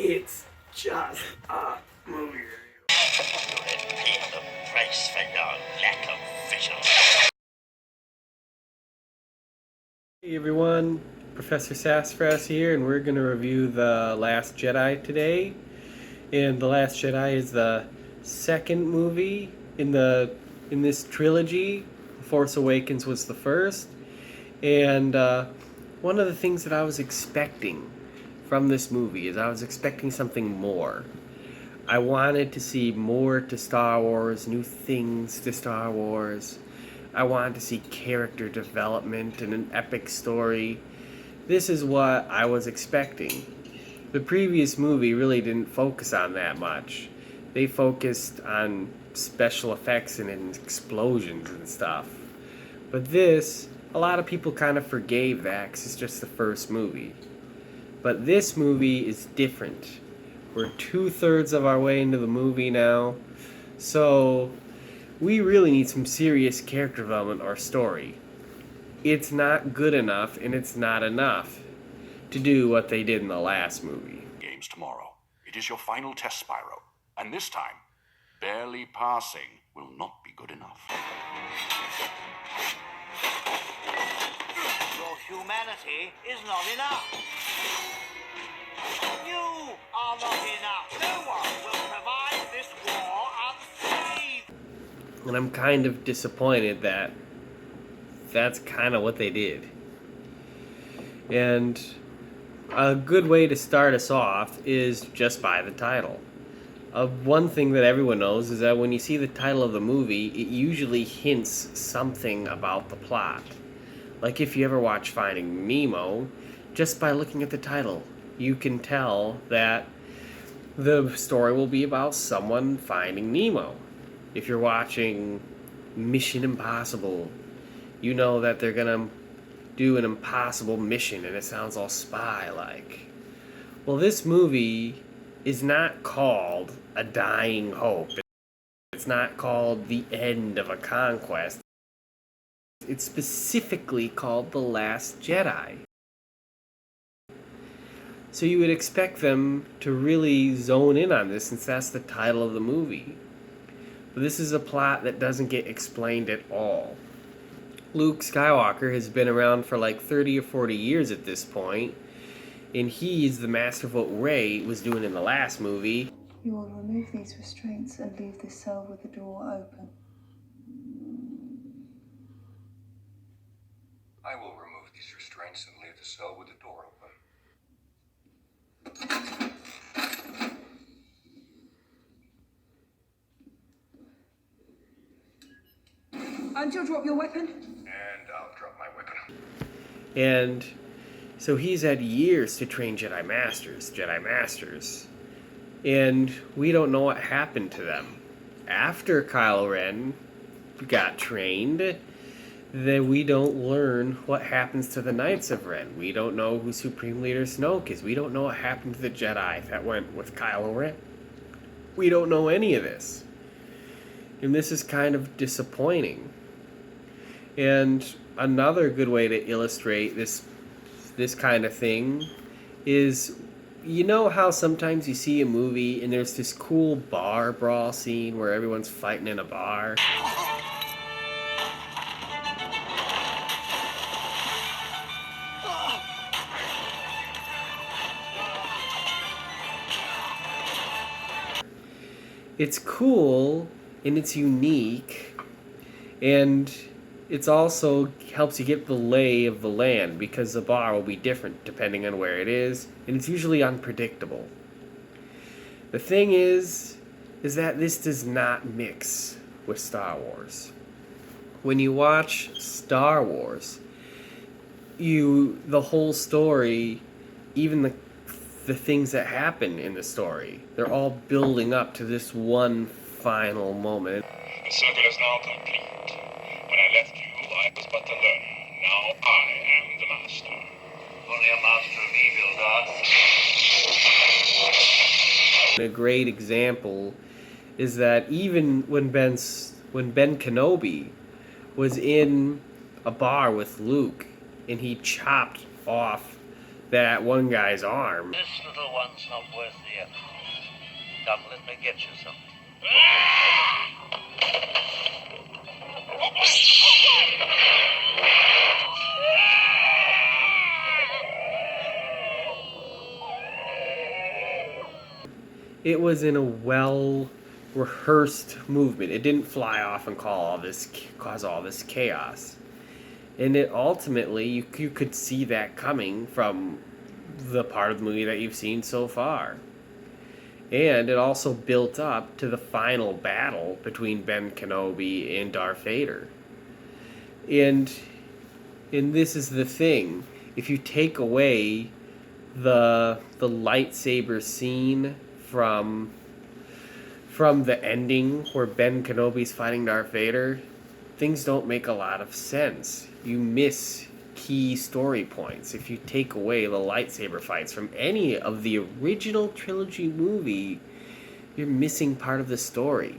It's just a movie review. Pay the price for your lack of vision. Hey everyone, Professor Sassafras here, and we're going to review The Last Jedi today. And The Last Jedi is the second movie in this trilogy. Force Awakens was the first. And one of the things that I was expecting from this movie is I was expecting something more. I wanted to see more to Star Wars, new things to Star Wars. I wanted to see character development and an epic story. This is what I was expecting. The previous movie really didn't focus on that much. They focused on special effects and explosions and stuff. But this, a lot of people kind of forgave that because it's just the first movie. But this movie is different. We're 2/3 of our way into the movie now. So we really need some serious character development or story. It's not good enough and it's not enough to do what they did in the last movie. Games tomorrow. It is your final test, Spyro. And this time, barely passing will not be good enough. Your humanity is not enough. You are not enough. No one will survive this war unscathed. And I'm kind of disappointed that that's kind of what they did. And a good way to start us off is just by the title. One thing that everyone knows is that when you see the title of the movie, it usually hints something about the plot. Like if you ever watch Finding Nemo, just by looking at the title, you can tell that the story will be about someone finding Nemo. If you're watching Mission Impossible, you know that they're gonna do an impossible mission and it sounds all spy-like. Well, this movie is not called A Dying Hope. It's not called The End of a Conquest. It's specifically called The Last Jedi. So you would expect them to really zone in on this since that's the title of the movie. But this is a plot that doesn't get explained at all. Luke Skywalker has been around for like 30 or 40 years at this point, and he's the master of what Rey was doing in the last movie. You will remove these restraints and leave this cell with the door open. I will remove these restraints and leave the cell with the door open. And you'll drop your weapon? And I'll drop my weapon. And so he's had years to train Jedi Masters. And we don't know what happened to them. After Kylo Ren got trained, then we don't learn what happens to the Knights of Ren. We don't know who Supreme Leader Snoke is. We don't know what happened to the Jedi that went with Kylo Ren. We don't know any of this. And this is kind of disappointing. And another good way to illustrate this kind of thing is, you know how sometimes you see a movie and there's this cool bar brawl scene where everyone's fighting in a bar? It's cool and it's unique, and it's also helps you get the lay of the land because the bar will be different depending on where it is, and it's usually unpredictable. The thing is that this does not mix with Star Wars. When you watch Star Wars, the whole story, even the things that happen in the story, they're all building up to this one final moment. The circle is now complete. When I left you, I was but a learner. Now I am the master. Only a master of evil, Darth. A great example is that even when Ben Kenobi was in a bar with Luke and he chopped off that one guy's arm. This little one's not worth the effort. Come, let me get you something. It was in a well-rehearsed movement. It didn't fly off and cause all this chaos. And it ultimately, you could see that coming from the part of the movie that you've seen so far. And it also built up to the final battle between Ben Kenobi and Darth Vader. And this is the thing. If you take away the lightsaber scene from the ending where Ben Kenobi's fighting Darth Vader, things don't make a lot of sense. You miss key story points. If you take away the lightsaber fights from any of the original trilogy movie, you're missing part of the story.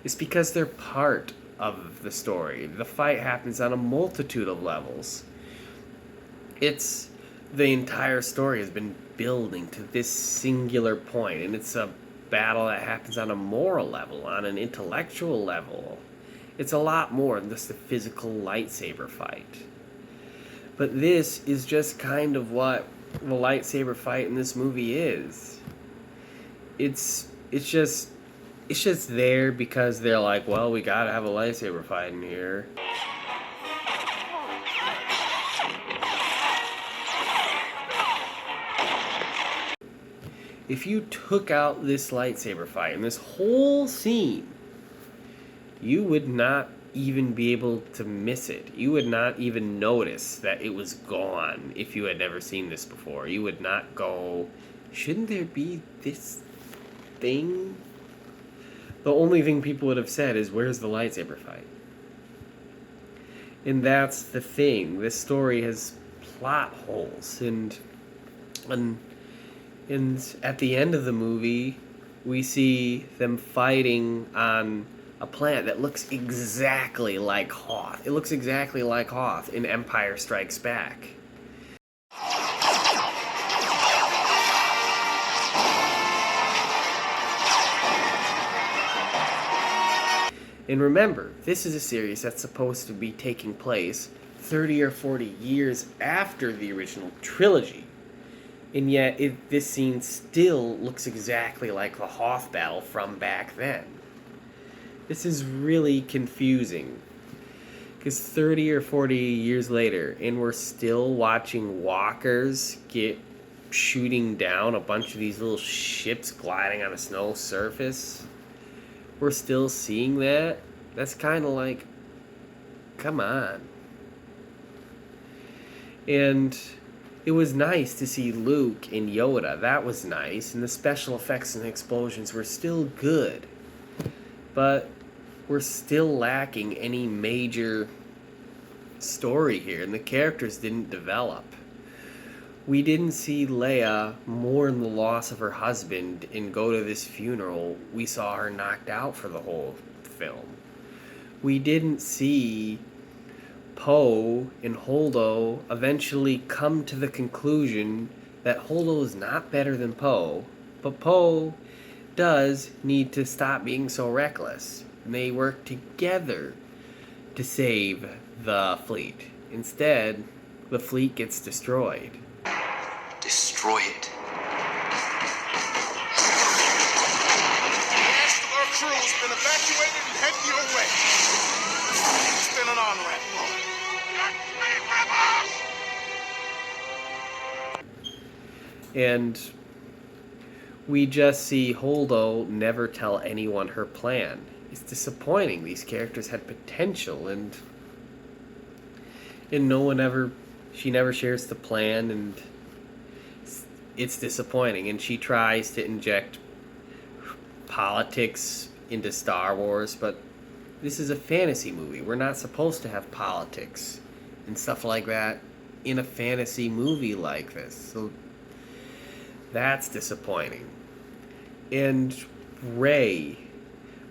It's because they're part of the story. The fight happens on a multitude of levels. The entire story has been building to this singular point, and it's a battle that happens on a moral level, on an intellectual level. It's a lot more than just a physical lightsaber fight. But this is just kind of what the lightsaber fight in this movie is. It's just there because they're like, well, we gotta have a lightsaber fight in here. If you took out this lightsaber fight and this whole scene, you would not even be able to miss it. You would not even notice that it was gone if you had never seen this before. You would not go, shouldn't there be this thing? The only thing people would have said is, where's the lightsaber fight? And that's the thing. This story has plot holes, and at the end of the movie, we see them fighting on a planet that looks exactly like Hoth. It looks exactly like Hoth in Empire Strikes Back. And remember, this is a series that's supposed to be taking place 30 or 40 years after the original trilogy. And yet, this scene still looks exactly like the Hoth battle from back then. This is really confusing. Because 30 or 40 years later, and we're still watching walkers get shooting down a bunch of these little ships gliding on a snow surface. We're still seeing that. That's kind of like, come on. And it was nice to see Luke and Yoda. That was nice. And the special effects and explosions were still good. But we're still lacking any major story here. And the characters didn't develop. We didn't see Leia mourn the loss of her husband and go to this funeral. We saw her knocked out for the whole film. We didn't see Poe and Holdo eventually come to the conclusion that Holdo is not better than Poe, but Poe does need to stop being so reckless. And they work together to save the fleet. Instead, the fleet gets destroyed. Destroy it. The rest of our crew has been evacuated and heading your way. Spin an on-ramp. And we just see Holdo never tell anyone her plan. It's disappointing. These characters had potential, and she never shares the plan, and it's disappointing. And she tries to inject politics into Star Wars, but this is a fantasy movie. We're not supposed to have politics and stuff like that in a fantasy movie like this. So that's disappointing. And Rey,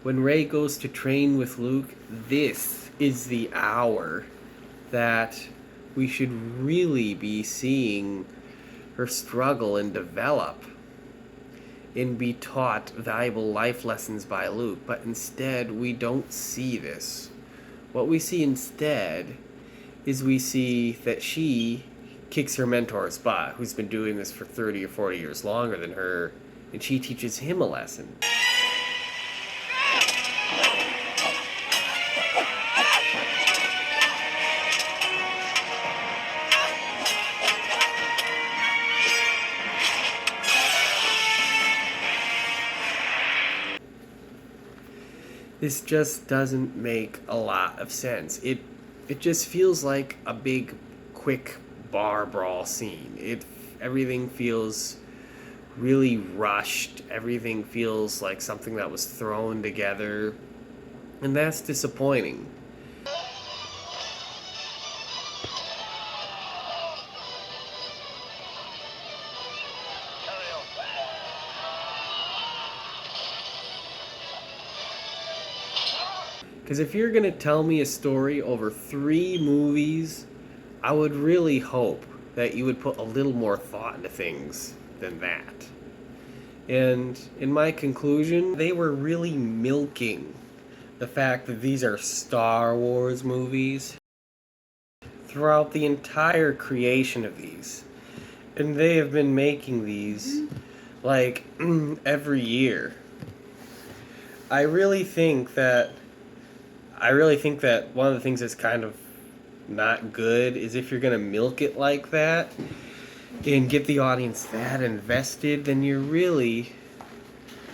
when Rey goes to train with Luke, this is the hour that we should really be seeing her struggle and develop and be taught valuable life lessons by Luke. But instead, we don't see this. What we see instead is we see that she kicks her mentor's butt, who's been doing this for 30 or 40 years longer than her, and she teaches him a lesson. This just doesn't make a lot of sense. It just feels like a big, quick bar brawl scene. Everything feels really rushed. Everything feels like something that was thrown together, and that's disappointing. Because if you're going to tell me a story over 3 movies, I would really hope that you would put a little more thought into things than that. And in my conclusion, they were really milking the fact that these are Star Wars movies throughout the entire creation of these. And they have been making these like every year. I really think that one of the things that's kind of not good is if you're going to milk it like that and get the audience that invested, then you really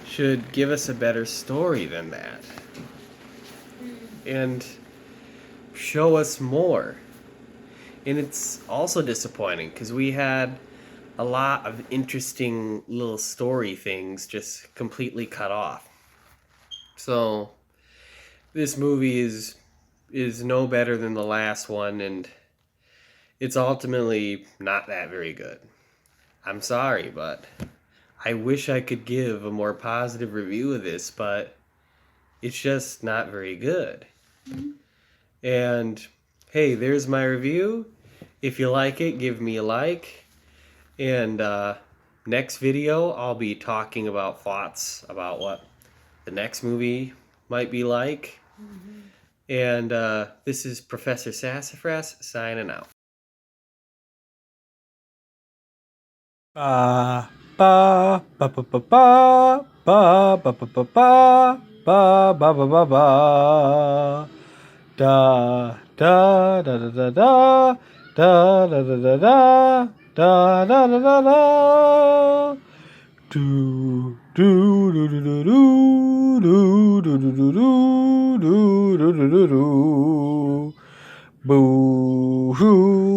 should give us a better story than that. And show us more. And it's also disappointing because we had a lot of interesting little story things just completely cut off. So this movie is no better than the last one, and it's ultimately not that very good. I'm sorry, but I wish I could give a more positive review of this, but it's just not very good. And hey, there's my review. If you like it, give me a like. And next video, I'll be talking about thoughts about what the next movie might be like. And this is Professor Sassafras signing out. Ba ba ba ba ba ba ba ba ba ba ba ba ba ba ba ba da da da da da da da da da da da da da da da da do do do do do do do do do do do do do do do boo hoo.